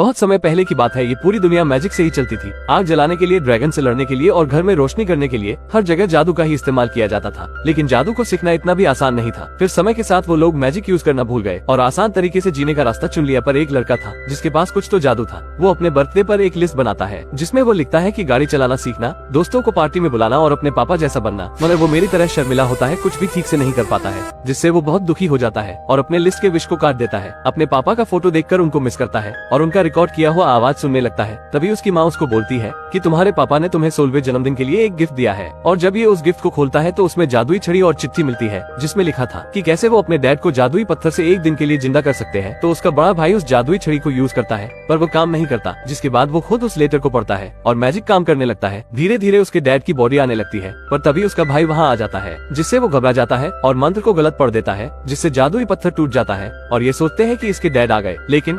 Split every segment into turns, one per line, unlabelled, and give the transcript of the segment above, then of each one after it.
बहुत समय पहले की बात है, ये पूरी दुनिया मैजिक से ही चलती थी। आग जलाने के लिए, ड्रैगन से लड़ने के लिए और घर में रोशनी करने के लिए हर जगह जादू का ही इस्तेमाल किया जाता था। लेकिन जादू को सीखना इतना भी आसान नहीं था। फिर समय के साथ वो लोग मैजिक यूज करना भूल गए और आसान तरीके से जीने का रास्ता चुन लिया। पर एक लड़का था जिसके पास कुछ तो जादू था। वो अपने बर्थडे पर एक लिस्ट बनाता है जिसमें वो लिखता है कि गाड़ी चलाना सीखना, दोस्तों को पार्टी में बुलाना और अपने पापा जैसा बनना। मगर वो मेरी तरह शर्मिला होता है, कुछ भी ठीक से नहीं कर पाता है, जिससे वो बहुत दुखी हो जाता है और अपने लिस्ट के विश को काट देता है। अपने पापा का फोटो देखकर उनको मिस करता है और उनका रिकॉर्ड किया हुआ आवाज सुनने लगता है। तभी उसकी माँ उसको बोलती है कि तुम्हारे पापा ने तुम्हें 16वें जन्मदिन के लिए एक गिफ्ट दिया है। और जब ये उस गिफ्ट को खोलता है तो उसमें जादुई छड़ी और चिट्ठी मिलती है जिसमें लिखा था कि कैसे वो अपने डैड को जादुई पत्थर से एक दिन के लिए जिंदा कर सकते हैं। तो उसका बड़ा भाई उस जादुई छड़ी को यूज करता है पर वो काम नहीं करता, जिसके बाद वो खुद उस लेटर को पढ़ता है और मैजिक काम करने लगता है। धीरे धीरे उसके डैड की बॉडी आने लगती है पर तभी उसका भाई वहाँ आ जाता है, जिससे वो घबरा जाता है और मंत्र को गलत पढ़ देता है, जिससे जादुई पत्थर टूट जाता है और ये सोचते हैं कि इसके डैड आ गए। लेकिन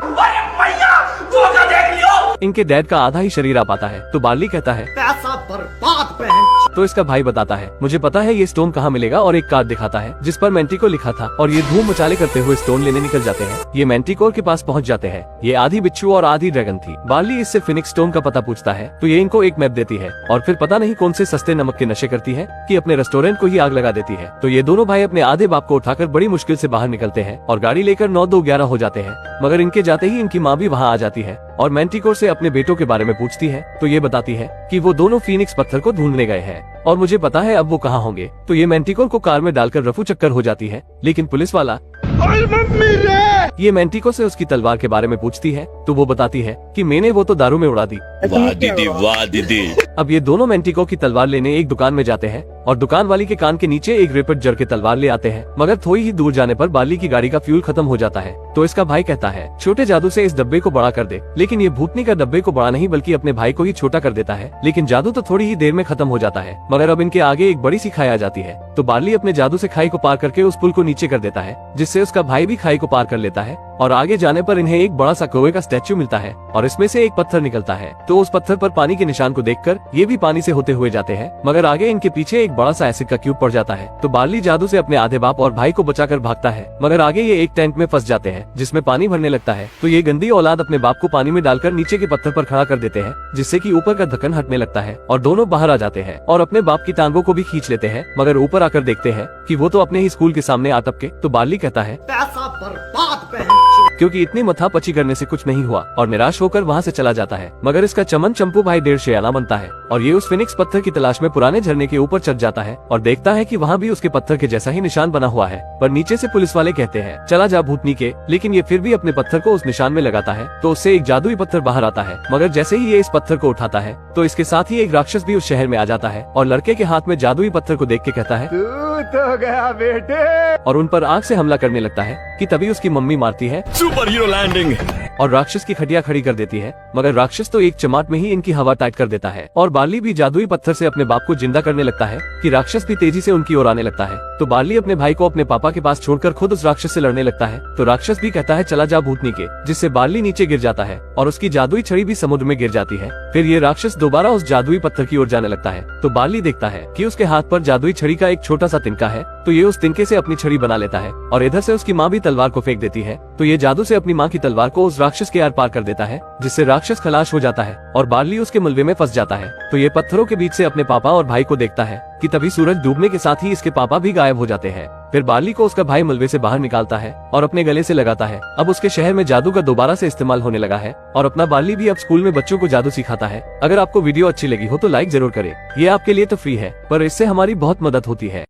इनके डैड का आधा ही शरीर आ पाता है। तो बार्ली कहता है पैसा बर्बाद बहन। तो इसका भाई बताता है मुझे पता है ये स्टोन कहाँ मिलेगा और एक कार्ड दिखाता है जिस पर मैंटिकोर लिखा था और ये धूम मचाले करते हुए स्टोन लेने निकल जाते हैं। ये मैंटिकोर के पास पहुँच जाते हैं। ये आधी बिच्छू और आधी ड्रैगन थी। बार्ली इससे फिनिक्स स्टोन का पता पूछता है तो ये इनको एक मैप देती है और फिर पता नहीं कौन से सस्ते नमक के नशे करती है कि अपने रेस्टोरेंट को ही आग लगा देती है। तो ये दोनों भाई अपने आधे बाप को उठाकर बड़ी मुश्किल से बाहर निकलते हैं और गाड़ी लेकर 9-2-11 हो जाते हैं। मगर इनके जाते ही इनकी माँ भी वहाँ आ जाती है और मैंटिकोर से अपने बेटों के बारे में पूछती है तो ये बताती है कि वो दोनों फीनिक्स पत्थर को ढूंढने गए हैं और मुझे पता है अब वो कहाँ होंगे। तो ये मैंटिकोर को कार में डालकर रफू चक्कर हो जाती है। लेकिन पुलिस वाला ये मैंटिकोर से उसकी तलवार के बारे में पूछती है तो वो बताती है कि मैंने वो तो दारू में उड़ा दी।
वाह दीदी, वाह दीदी।
अब ये दोनों मैंटिकोर की तलवार लेने एक दुकान में जाते हैं और दुकान वाली के कान के नीचे एक रेपट जड़ के तलवार ले आते हैं। मगर थोड़ी ही दूर जाने पर बार्ली की गाड़ी का फ्यूल खत्म हो जाता है। तो इसका भाई कहता है छोटे जादू से इस डब्बे को बड़ा कर दे। लेकिन ये भूतनी का डब्बे को बड़ा नहीं बल्कि अपने भाई को ही छोटा कर देता है। लेकिन जादू तो थोड़ी ही देर में खत्म हो जाता है। मगर अब इनके आगे एक बड़ी सी खाई आ जाती है। तो बार्ली अपने जादू से खाई को पार करके उस पुल को नीचे कर देता है, जिससे उसका भाई भी खाई को पार कर लेता है। और आगे जाने पर इन्हें एक बड़ा सा कौवे का स्टैचू मिलता है और इसमें से एक पत्थर निकलता है। तो उस पत्थर पर पानी के निशान को देखकर ये भी पानी से होते हुए जाते हैं। मगर आगे इनके पीछे एक बड़ा सा एसिड का क्यूब पड़ जाता है। तो बार्ली जादू से अपने आधे बाप और भाई को बचाकर भागता है। मगर आगे ये एक टैंक में फंस जाते हैं जिसमें पानी भरने लगता है। तो ये गंदी औलाद अपने बाप को पानी में डालकर नीचे के पत्थर पर खड़ा कर देते हैं, जिससे कि ऊपर का ढक्कन हटने लगता है और दोनों बाहर आ जाते हैं और अपने बाप की टांगों को भी खींच लेते हैं। मगर ऊपर आकर देखते हैं कि वो तो अपने ही स्कूल के सामने आ टपके। तो बार्ली कहता है पैसा बर्बाद बहन, क्योंकि इतनी मथापची करने से कुछ नहीं हुआ और निराश होकर वहाँ से चला जाता है। मगर इसका चमन चंपू भाई देर शेयाना बनता है और ये उस फिनिक्स पत्थर की तलाश में पुराने झरने के ऊपर चढ़ जाता है और देखता है कि वहाँ भी उसके पत्थर के जैसा ही निशान बना हुआ है। पर नीचे से पुलिस वाले कहते हैं चला जा भूतनी के। लेकिन ये फिर भी अपने पत्थर को उस निशान में लगाता है तो उससे एक जादुई पत्थर बाहर आता है। मगर जैसे ही ये इस पत्थर को उठाता है तो इसके साथ ही एक राक्षस भी उस शहर में आ जाता है और लड़के के हाथ में जादुई पत्थर को देख के कहता है
तू तो गया बेटे,
और उन पर आग से हमला करने लगता है कि तभी उसकी मम्मी मारती है
सुपर हीरो लैंडिंग
और राक्षस की खटिया खड़ी कर देती है। मगर राक्षस तो एक चमाट में ही इनकी हवा टाइट कर देता है और बार्ली भी जादुई पत्थर से अपने बाप को जिंदा करने लगता है कि राक्षस भी तेजी से उनकी ओर आने लगता है। तो बार्ली अपने भाई को अपने पापा के पास छोड़कर खुद उस राक्षस से लड़ने लगता है। तो राक्षस भी कहता है चला जा भूतनी के, जिससे बार्ली नीचे गिर जाता है और उसकी जादुई छड़ी भी समुद्र में गिर जाती है। फिर ये राक्षस दोबारा उस जादुई पत्थर की ओर जाने लगता है। तो बार्ली देखता है कि उसके हाथ पर जादुई छड़ी का एक छोटा सा तिनका है। तो ये उस तिनके से अपनी छड़ी बना लेता है और इधर से उसकी माँ भी तलवार को फेंक देती है। तो ये जादू से अपनी माँ की तलवार को उस राक्षस के आर पार कर देता है, जिससे राक्षस खलास हो जाता है और बार्ली उसके मलबे में फंस जाता है। तो ये पत्थरों के बीच से अपने पापा और भाई को देखता है कि तभी सूरज डूबने के साथ ही इसके पापा भी गायब हो जाते हैं। फिर बार्ली को उसका भाई मलबे से बाहर निकालता है और अपने गले से लगाता है। अब उसके शहर में जादू का दोबारा से इस्तेमाल होने लगा है और अपना बार्ली भी अब स्कूल में बच्चों को जादू सिखाता है। अगर आपको वीडियो अच्छी लगी हो तो लाइक जरूर करें। ये आपके लिए तो फ्री है पर इससे हमारी बहुत मदद होती है।